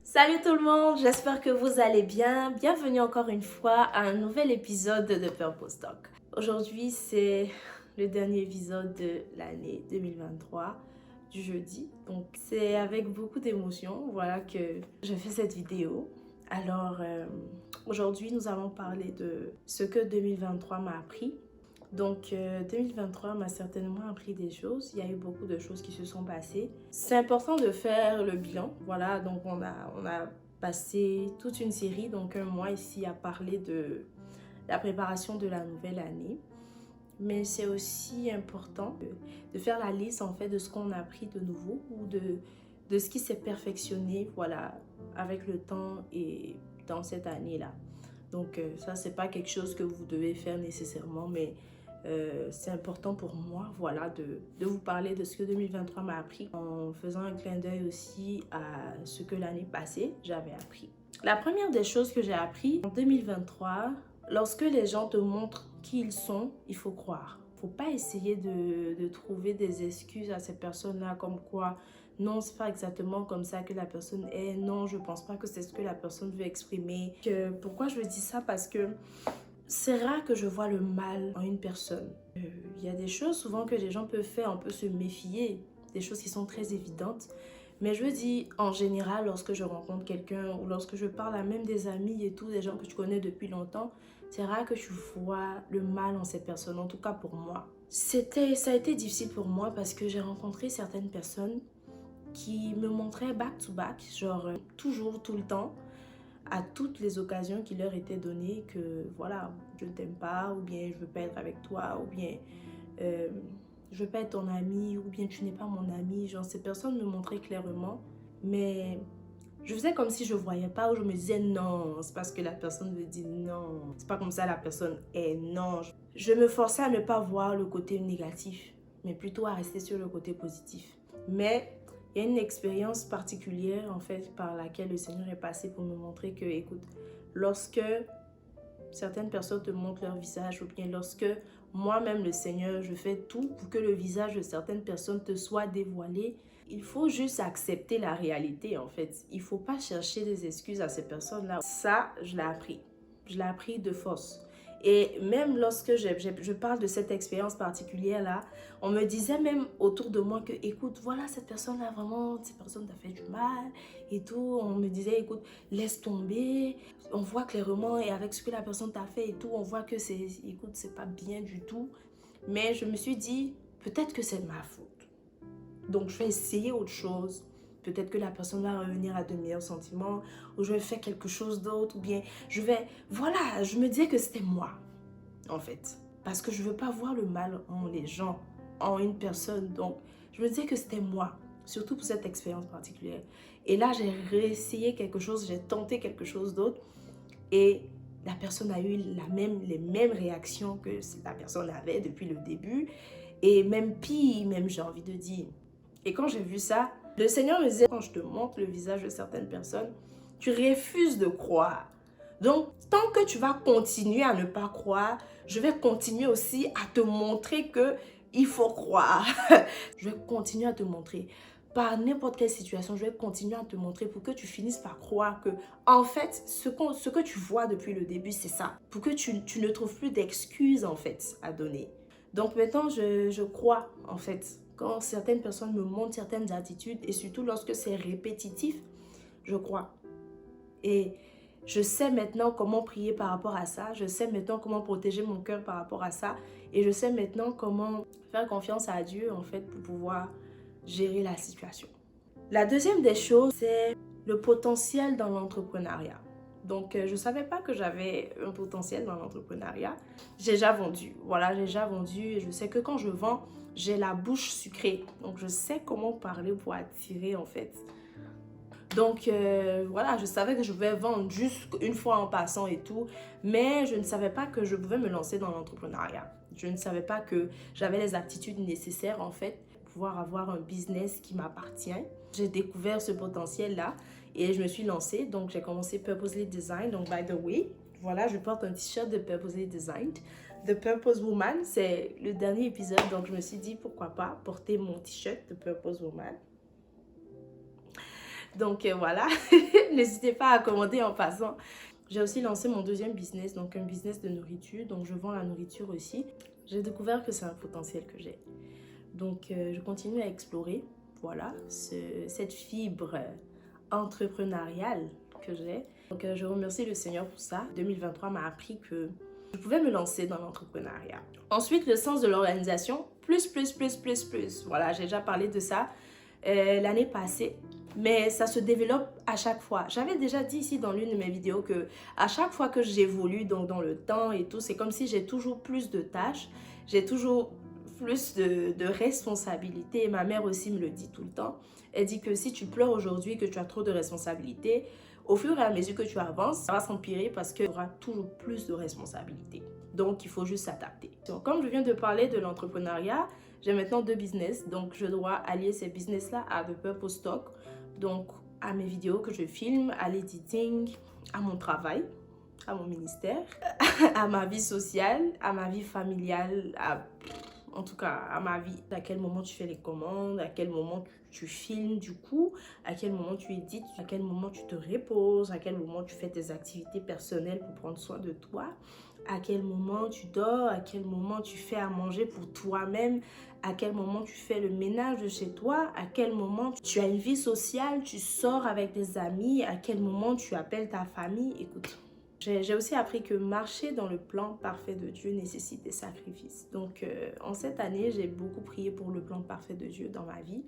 Salut tout le monde, j'espère que vous allez bien. Bienvenue encore une fois à un nouvel épisode de Purpose Talk. Aujourd'hui, c'est le dernier épisode de l'année 2023 du jeudi. Donc, c'est avec beaucoup d'émotion, voilà, que je fais cette vidéo. Alors, aujourd'hui, nous allons parler de ce que 2023 m'a appris. Donc, 2023 m'a certainement appris des choses. Il y a eu beaucoup de choses qui se sont passées. C'est important de faire le bilan. Voilà, donc on a passé toute une série, donc un mois ici à parler de la préparation de la nouvelle année. Mais c'est aussi important de faire la liste en fait de ce qu'on a appris de nouveau ou de ce qui s'est perfectionné, voilà, avec le temps et dans cette année-là. Donc ça, c'est pas quelque chose que vous devez faire nécessairement, mais c'est important pour moi, voilà, de vous parler de ce que 2023 m'a appris en faisant un clin d'œil aussi à ce que l'année passée j'avais appris. La première des choses que j'ai appris en 2023, lorsque les gens te montrent qui ils sont, il faut croire. Il ne faut pas essayer de trouver des excuses à ces personnes-là comme quoi non, c'est pas exactement comme ça que la personne est. Non, je pense pas que c'est ce que la personne veut exprimer. Pourquoi je dis ça? Parce que c'est rare que je vois le mal en une personne. Il y a des choses souvent que les gens peuvent faire, on peut se méfier, des choses qui sont très évidentes. Mais je veux dire, en général, lorsque je rencontre quelqu'un ou lorsque je parle à même des amis et tout, des gens que tu connais depuis longtemps, c'est rare que tu vois le mal en ces personnes, en tout cas pour moi. Ça a été difficile pour moi parce que j'ai rencontré certaines personnes qui me montraient back to back, genre toujours, tout le temps, à toutes les occasions qui leur étaient données que voilà, je ne t'aime pas, ou bien je veux pas être avec toi, ou bien je veux pas être ton ami, ou bien tu n'es pas mon ami. Genre, ces personnes me montraient clairement, mais je faisais comme si je voyais pas, ou je me disais non, c'est parce que la personne me dit non, c'est pas comme ça la personne est, non. Je me forçais à ne pas voir le côté négatif, mais plutôt à rester sur le côté positif. Mais il y a une expérience particulière en fait par laquelle le Seigneur est passé pour me montrer que, écoute, lorsque certaines personnes te montrent leur visage, ou bien lorsque moi-même le Seigneur, je fais tout pour que le visage de certaines personnes te soit dévoilé, il faut juste accepter la réalité en fait. Il ne faut pas chercher des excuses à ces personnes-là. Ça, je l'ai appris. Je l'ai appris de force. Et même lorsque je parle de cette expérience particulière-là, on me disait même autour de moi que, écoute, voilà, cette personne-là, vraiment, cette personne t'a fait du mal et tout. On me disait, écoute, laisse tomber. On voit clairement, et avec ce que la personne t'a fait et tout, on voit que écoute, c'est pas bien du tout. Mais je me suis dit, peut-être que c'est de ma faute. Donc, je vais essayer autre chose. Peut-être que la personne va revenir à de meilleurs sentiments, ou je vais faire quelque chose d'autre, ou bien je vais... Voilà, je me disais que c'était moi, en fait. Parce que je ne veux pas voir le mal en les gens, en une personne. Donc, je me disais que c'était moi, surtout pour cette expérience particulière. Et là, j'ai réessayé quelque chose, j'ai tenté quelque chose d'autre, et la personne a eu les mêmes réactions que la personne avait depuis le début, et même pire, même j'ai envie de dire. Et quand j'ai vu ça, le Seigneur me disait, quand je te montre le visage de certaines personnes, tu refuses de croire. Donc, tant que tu vas continuer à ne pas croire, je vais continuer aussi à te montrer qu'il faut croire. Je vais continuer à te montrer. Par n'importe quelle situation, je vais continuer à te montrer pour que tu finisses par croire que, en fait, ce que tu vois depuis le début, c'est ça. Pour que tu ne trouves plus d'excuses, en fait, à donner. Donc maintenant, je crois, en fait, quand certaines personnes me montrent certaines attitudes, et surtout lorsque c'est répétitif, je crois. Et je sais maintenant comment prier par rapport à ça, je sais maintenant comment protéger mon cœur par rapport à ça, et je sais maintenant comment faire confiance à Dieu, en fait, pour pouvoir gérer la situation. La deuxième des choses, c'est le potentiel dans l'entrepreneuriat. Donc, je ne savais pas que j'avais un potentiel dans l'entrepreneuriat. J'ai déjà vendu. Voilà, j'ai déjà vendu. Et je sais que quand je vends, j'ai la bouche sucrée. Donc, je sais comment parler pour attirer, en fait. Donc, voilà, je savais que je pouvais vendre juste une fois en passant et tout. Mais je ne savais pas que je pouvais me lancer dans l'entrepreneuriat. Je ne savais pas que j'avais les aptitudes nécessaires, en fait, pour pouvoir avoir un business qui m'appartient. J'ai découvert ce potentiel-là. Et je me suis lancée, donc j'ai commencé Purposely Design. Donc, by the way, voilà, je porte un t-shirt de Purposely Design. The Purpose Woman, c'est le dernier épisode, donc je me suis dit pourquoi pas porter mon t-shirt de Purpose Woman. Donc voilà, n'hésitez pas à commenter en passant. J'ai aussi lancé mon deuxième business, donc un business de nourriture, donc je vends la nourriture aussi. J'ai découvert que c'est un potentiel que j'ai. Donc je continue à explorer, voilà, cette fibre entrepreneuriale que j'ai. Donc je remercie le Seigneur pour ça. 2023 m'a appris que je pouvais me lancer dans l'entrepreneuriat. Ensuite, le sens de l'organisation, plus. Voilà, j'ai déjà parlé de ça l'année passée. Mais ça se développe à chaque fois. J'avais déjà dit ici dans l'une de mes vidéos que à chaque fois que j'évolue donc dans le temps et tout, c'est comme si j'ai toujours plus de tâches, j'ai toujours plus de responsabilités. Et ma mère aussi me le dit tout le temps. Elle dit que si tu pleures aujourd'hui, que tu as trop de responsabilités, au fur et à mesure que tu avances, ça va s'empirer parce que tu auras toujours plus de responsabilités. Donc, il faut juste s'adapter. Donc, comme je viens de parler de l'entrepreneuriat, j'ai maintenant 2 business. Donc, je dois allier ces business-là à The Purpose Talk. Donc, à mes vidéos que je filme, à l'editing, à mon travail, à mon ministère, à ma vie sociale, à ma vie familiale, en tout cas à ma vie. À quel moment tu fais les commandes, à quel moment tu filmes du coup, à quel moment tu édites, à quel moment tu te reposes, à quel moment tu fais tes activités personnelles pour prendre soin de toi, à quel moment tu dors, à quel moment tu fais à manger pour toi-même, à quel moment tu fais le ménage de chez toi, à quel moment tu as une vie sociale, tu sors avec des amis, à quel moment tu appelles ta famille. Écoute, j'ai aussi appris que marcher dans le plan parfait de Dieu nécessite des sacrifices. Donc, en cette année, j'ai beaucoup prié pour le plan parfait de Dieu dans ma vie.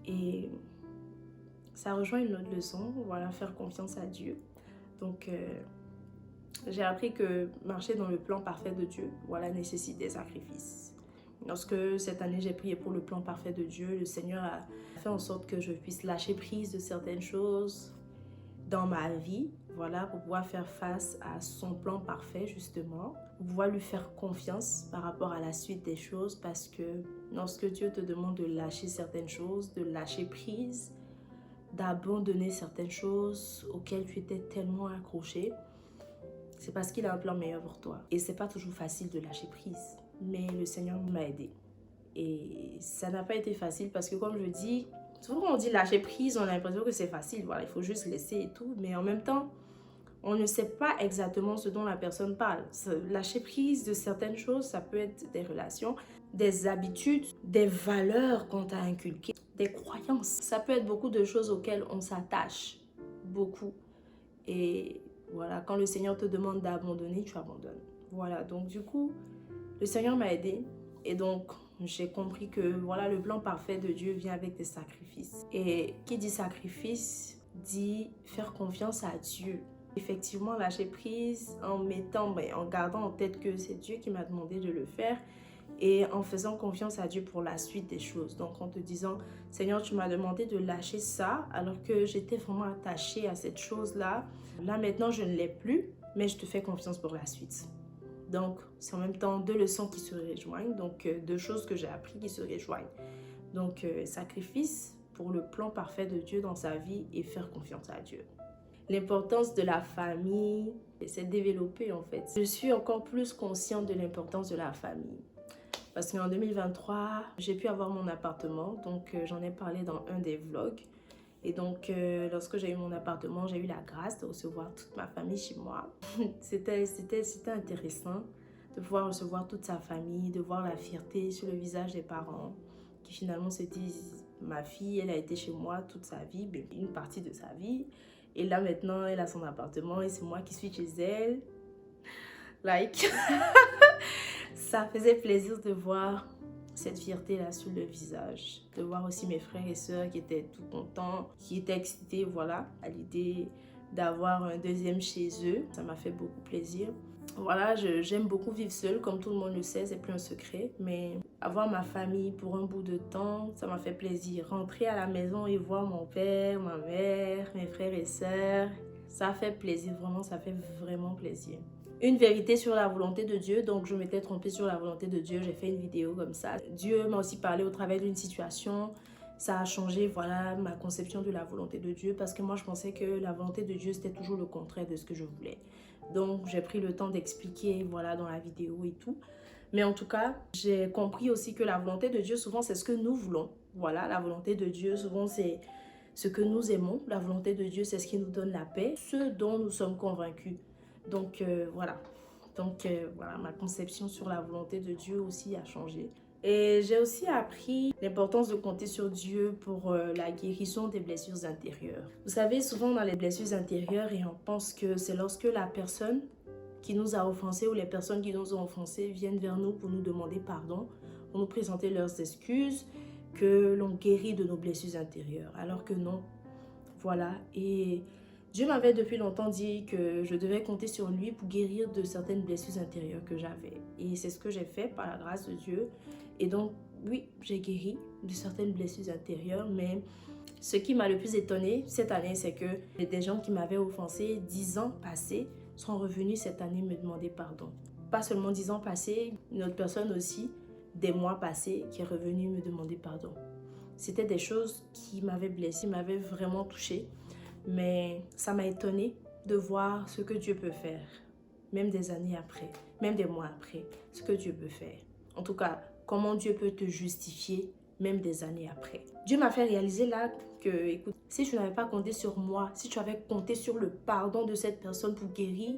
Et ça rejoint une autre leçon, voilà, faire confiance à Dieu. Donc, j'ai appris que marcher dans le plan parfait de Dieu, voilà, nécessite des sacrifices. Lorsque cette année, j'ai prié pour le plan parfait de Dieu, le Seigneur a fait en sorte que je puisse lâcher prise de certaines choses dans ma vie, voilà, pour pouvoir faire face à son plan parfait, justement, pour pouvoir lui faire confiance par rapport à la suite des choses, parce que lorsque Dieu te demande de lâcher certaines choses, de lâcher prise, d'abandonner certaines choses auxquelles tu étais tellement accroché, c'est parce qu'il a un plan meilleur pour toi. Et c'est pas toujours facile de lâcher prise, mais le Seigneur m'a aidé. Et ça n'a pas été facile parce que, comme je dis, souvent on dit lâcher prise, on a l'impression que c'est facile, voilà, il faut juste laisser et tout, mais en même temps, on ne sait pas exactement ce dont la personne parle. Lâcher prise de certaines choses, ça peut être des relations, des habitudes, des valeurs qu'on t'a inculquées, des croyances. Ça peut être beaucoup de choses auxquelles on s'attache, beaucoup. Et voilà, quand le Seigneur te demande d'abandonner, tu abandonnes. Voilà, donc du coup, le Seigneur m'a aidé et donc j'ai compris que voilà, le plan parfait de Dieu vient avec des sacrifices. Et qui dit sacrifice dit faire confiance à Dieu. Effectivement, lâcher prise en gardant en tête que c'est Dieu qui m'a demandé de le faire et en faisant confiance à Dieu pour la suite des choses. Donc en te disant, Seigneur, tu m'as demandé de lâcher ça alors que j'étais vraiment attachée à cette chose-là. Là maintenant, je ne l'ai plus, mais je te fais confiance pour la suite. Donc, c'est en même temps 2 leçons qui se rejoignent, donc 2 choses que j'ai appris qui se rejoignent. Donc, sacrifice pour le plan parfait de Dieu dans sa vie et faire confiance à Dieu. L'importance de la famille s'est développée en fait. Je suis encore plus consciente de l'importance de la famille. Parce qu'en 2023, j'ai pu avoir mon appartement, donc j'en ai parlé dans un des vlogs. Et donc, lorsque j'ai eu mon appartement, j'ai eu la grâce de recevoir toute ma famille chez moi. C'était intéressant de pouvoir recevoir toute sa famille, de voir la fierté sur le visage des parents qui finalement se disent, ma fille, elle a été chez moi toute sa vie, une partie de sa vie. Et là maintenant, elle a son appartement et c'est moi qui suis chez elle. Like, ça faisait plaisir de voir cette fierté-là sur le visage. De voir aussi mes frères et sœurs qui étaient tout contents, qui étaient excités, voilà, à l'idée d'avoir un deuxième chez eux. Ça m'a fait beaucoup plaisir. Voilà, j'aime beaucoup vivre seule, comme tout le monde le sait, c'est plus un secret. Mais avoir ma famille pour un bout de temps, ça m'a fait plaisir. Rentrer à la maison et voir mon père, ma mère, mes frères et sœurs, ça fait plaisir, vraiment, ça fait vraiment plaisir. Une vérité sur la volonté de Dieu, donc je m'étais trompée sur la volonté de Dieu, j'ai fait une vidéo comme ça. Dieu m'a aussi parlé au travers d'une situation. Ça a changé, voilà, ma conception de la volonté de Dieu, parce que moi je pensais que la volonté de Dieu c'était toujours le contraire de ce que je voulais. Donc j'ai pris le temps d'expliquer, voilà, dans la vidéo et tout. Mais en tout cas, j'ai compris aussi que la volonté de Dieu, souvent c'est ce que nous voulons. Voilà, la volonté de Dieu, souvent c'est ce que nous aimons. La volonté de Dieu, c'est ce qui nous donne la paix, ce dont nous sommes convaincus. Donc voilà. Voilà, ma conception sur la volonté de Dieu aussi a changé. Et j'ai aussi appris l'importance de compter sur Dieu pour la guérison des blessures intérieures. Vous savez, souvent on a les blessures intérieures et on pense que c'est lorsque la personne qui nous a offensés ou les personnes qui nous ont offensés viennent vers nous pour nous demander pardon, pour nous présenter leurs excuses, que l'on guérit de nos blessures intérieures. Alors que non, voilà. Et Dieu m'avait depuis longtemps dit que je devais compter sur lui pour guérir de certaines blessures intérieures que j'avais. Et c'est ce que j'ai fait par la grâce de Dieu. Et donc, oui, j'ai guéri de certaines blessures intérieures, mais ce qui m'a le plus étonnée cette année, c'est que des gens qui m'avaient offensé 10 ans passés sont revenus cette année me demander pardon. Pas seulement 10 ans passés, une autre personne aussi, des mois passés, qui est revenue me demander pardon. C'était des choses qui m'avaient blessée, m'avaient vraiment touchée. Mais ça m'a étonnée de voir ce que Dieu peut faire, même des années après, même des mois après, ce que Dieu peut faire. En tout cas, comment Dieu peut te justifier, même des années après. Dieu m'a fait réaliser là que, écoute, si tu n'avais pas compté sur moi, si tu avais compté sur le pardon de cette personne pour guérir,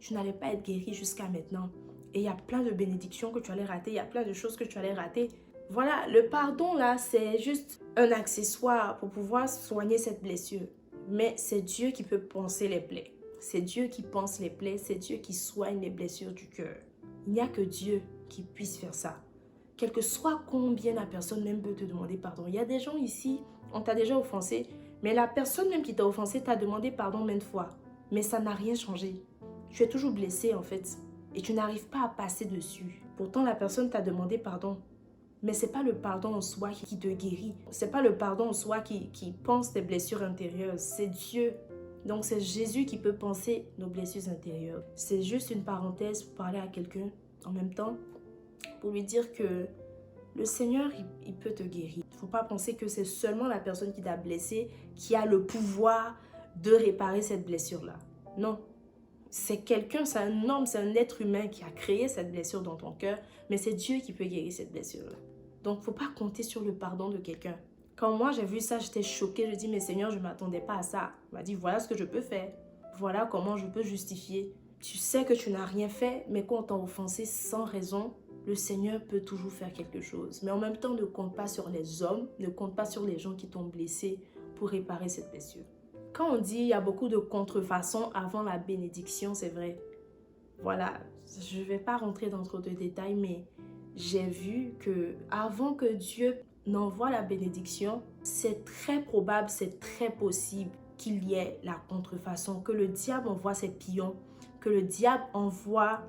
tu n'allais pas être guéri jusqu'à maintenant. Et il y a plein de bénédictions que tu allais rater, il y a plein de choses que tu allais rater. Voilà, le pardon là, c'est juste un accessoire pour pouvoir soigner cette blessure. Mais c'est Dieu qui peut panser les plaies. C'est Dieu qui pense les plaies. C'est Dieu qui soigne les blessures du cœur. Il n'y a que Dieu qui puisse faire ça. Quel que soit combien la personne même peut te demander pardon. Il y a des gens ici, on t'a déjà offensé, mais la personne même qui t'a offensé t'a demandé pardon maintes fois. Mais ça n'a rien changé. Tu es toujours blessé en fait. Et tu n'arrives pas à passer dessus. Pourtant, la personne t'a demandé pardon. Mais ce n'est pas le pardon en soi qui te guérit. Ce n'est pas le pardon en soi qui pense tes blessures intérieures. C'est Dieu. Donc c'est Jésus qui peut penser nos blessures intérieures. C'est juste une parenthèse pour parler à quelqu'un en même temps, pour lui dire que le Seigneur, il peut te guérir. Il ne faut pas penser que c'est seulement la personne qui t'a blessé qui a le pouvoir de réparer cette blessure-là. Non. C'est quelqu'un, c'est un homme, c'est un être humain qui a créé cette blessure dans ton cœur, mais c'est Dieu qui peut guérir cette blessure-là. Donc, il ne faut pas compter sur le pardon de quelqu'un. Quand moi, j'ai vu ça, j'étais choquée. Je dis, mais Seigneur, je ne m'attendais pas à ça. Il m'a dit, voilà ce que je peux faire. Voilà comment je peux justifier. Tu sais que tu n'as rien fait, mais quand on t'a offensé sans raison, le Seigneur peut toujours faire quelque chose. Mais en même temps, ne compte pas sur les hommes, ne compte pas sur les gens qui t'ont blessé pour réparer cette blessure. Quand on dit il y a beaucoup de contrefaçons avant la bénédiction, c'est vrai. Voilà, je ne vais pas rentrer dans trop de détails, mais j'ai vu que avant que Dieu n'envoie la bénédiction, c'est très probable, c'est très possible qu'il y ait la contrefaçon, que le diable envoie ses pions, que le diable envoie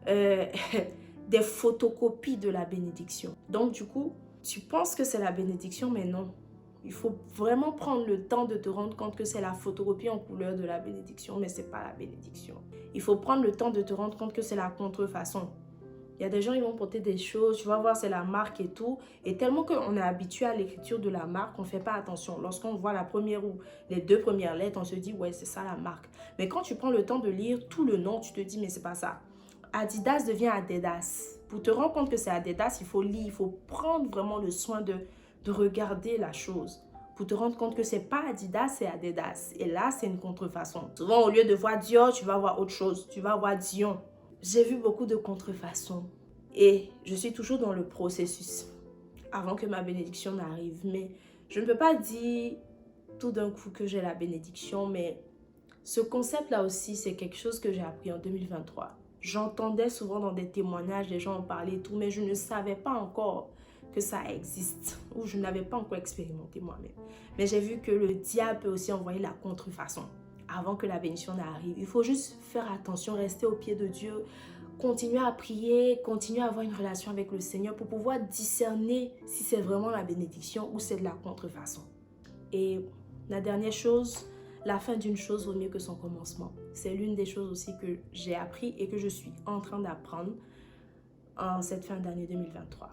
des photocopies de la bénédiction. Donc du coup, tu penses que c'est la bénédiction, mais non. Il faut vraiment prendre le temps de te rendre compte que c'est la photocopie en couleur de la bénédiction, mais ce n'est pas la bénédiction. Il faut prendre le temps de te rendre compte que c'est la contrefaçon. Il y a des gens, ils vont porter des choses, tu vas voir, c'est la marque et tout. Et tellement qu'on est habitué à l'écriture de la marque, on ne fait pas attention. Lorsqu'on voit la première ou les deux premières lettres, on se dit, ouais, c'est ça la marque. Mais quand tu prends le temps de lire tout le nom, tu te dis, mais c'est pas ça. Adidas devient Adidas. Pour te rendre compte que c'est Adidas, il faut lire, il faut prendre vraiment le soin de regarder la chose. Pour te rendre compte que c'est pas Adidas, c'est Adidas. Et là, c'est une contrefaçon. Souvent, au lieu de voir Dior, tu vas voir autre chose. Tu vas voir Dion. J'ai vu beaucoup de contrefaçons et je suis toujours dans le processus avant que ma bénédiction n'arrive. Mais je ne peux pas dire tout d'un coup que j'ai la bénédiction, mais ce concept-là aussi, c'est quelque chose que j'ai appris en 2023. J'entendais souvent dans des témoignages, les gens en parlaient et tout, mais je ne savais pas encore que ça existe ou je n'avais pas encore expérimenté moi-même. Mais j'ai vu que le diable peut aussi envoyer la contrefaçon. avant que la bénédiction n'arrive. Il faut juste faire attention, rester au pied de Dieu, continuer à prier, continuer à avoir une relation avec le Seigneur pour pouvoir discerner si c'est vraiment la bénédiction ou c'est de la contrefaçon. Et la dernière chose, la fin d'une chose vaut mieux que son commencement. C'est l'une des choses aussi que j'ai appris et que je suis en train d'apprendre en cette fin d'année 2023.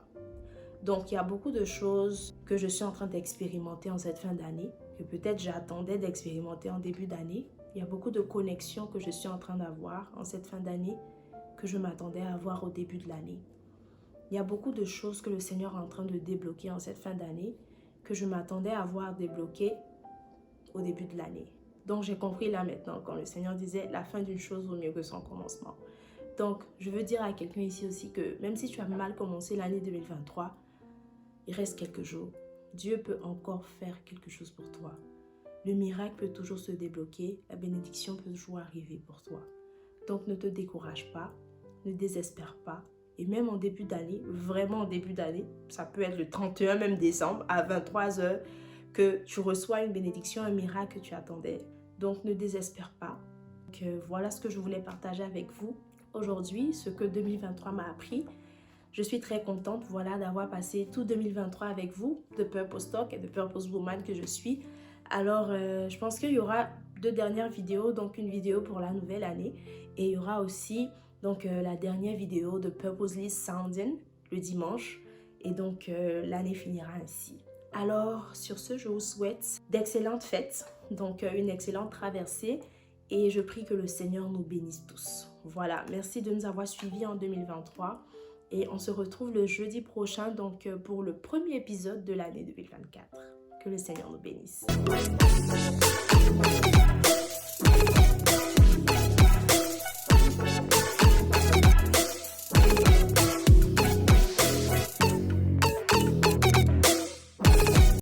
Donc, il y a beaucoup de choses que je suis en train d'expérimenter en cette fin d'année, que peut-être j'attendais d'expérimenter en début d'année. Il y a beaucoup de connexions que je suis en train d'avoir en cette fin d'année que je m'attendais à avoir au début de l'année. Il y a beaucoup de choses que le Seigneur est en train de débloquer en cette fin d'année que je m'attendais à voir débloquer au début de l'année. Donc, j'ai compris là maintenant quand le Seigneur disait « la fin d'une chose vaut mieux que son commencement ». Donc, je veux dire à quelqu'un ici aussi que même si tu as mal commencé l'année 2023, il reste quelques jours. Dieu peut encore faire quelque chose pour toi. Le miracle peut toujours se débloquer. La bénédiction peut toujours arriver pour toi. Donc, ne te décourage pas. Ne désespère pas. Et même en début d'année, vraiment en début d'année, ça peut être le 31 même décembre à 23h que tu reçois une bénédiction, un miracle que tu attendais. Donc, ne désespère pas. Donc, voilà ce que je voulais partager avec vous aujourd'hui, ce que 2023 m'a appris. Je suis très contente d'avoir passé tout 2023 avec vous, de Purpose Talk et de Purpose Woman que je suis. Alors, je pense qu'il y aura 2 dernières vidéos, donc une vidéo pour la nouvelle année. Et il y aura aussi la dernière vidéo de Purposely Sounding le dimanche. Et donc, l'année finira ainsi. Alors, sur ce, je vous souhaite d'excellentes fêtes, donc une excellente traversée. Et je prie que le Seigneur nous bénisse tous. Voilà, merci de nous avoir suivis en 2023. Et on se retrouve le jeudi prochain donc pour le premier épisode de l'année 2024. Que le Seigneur nous bénisse.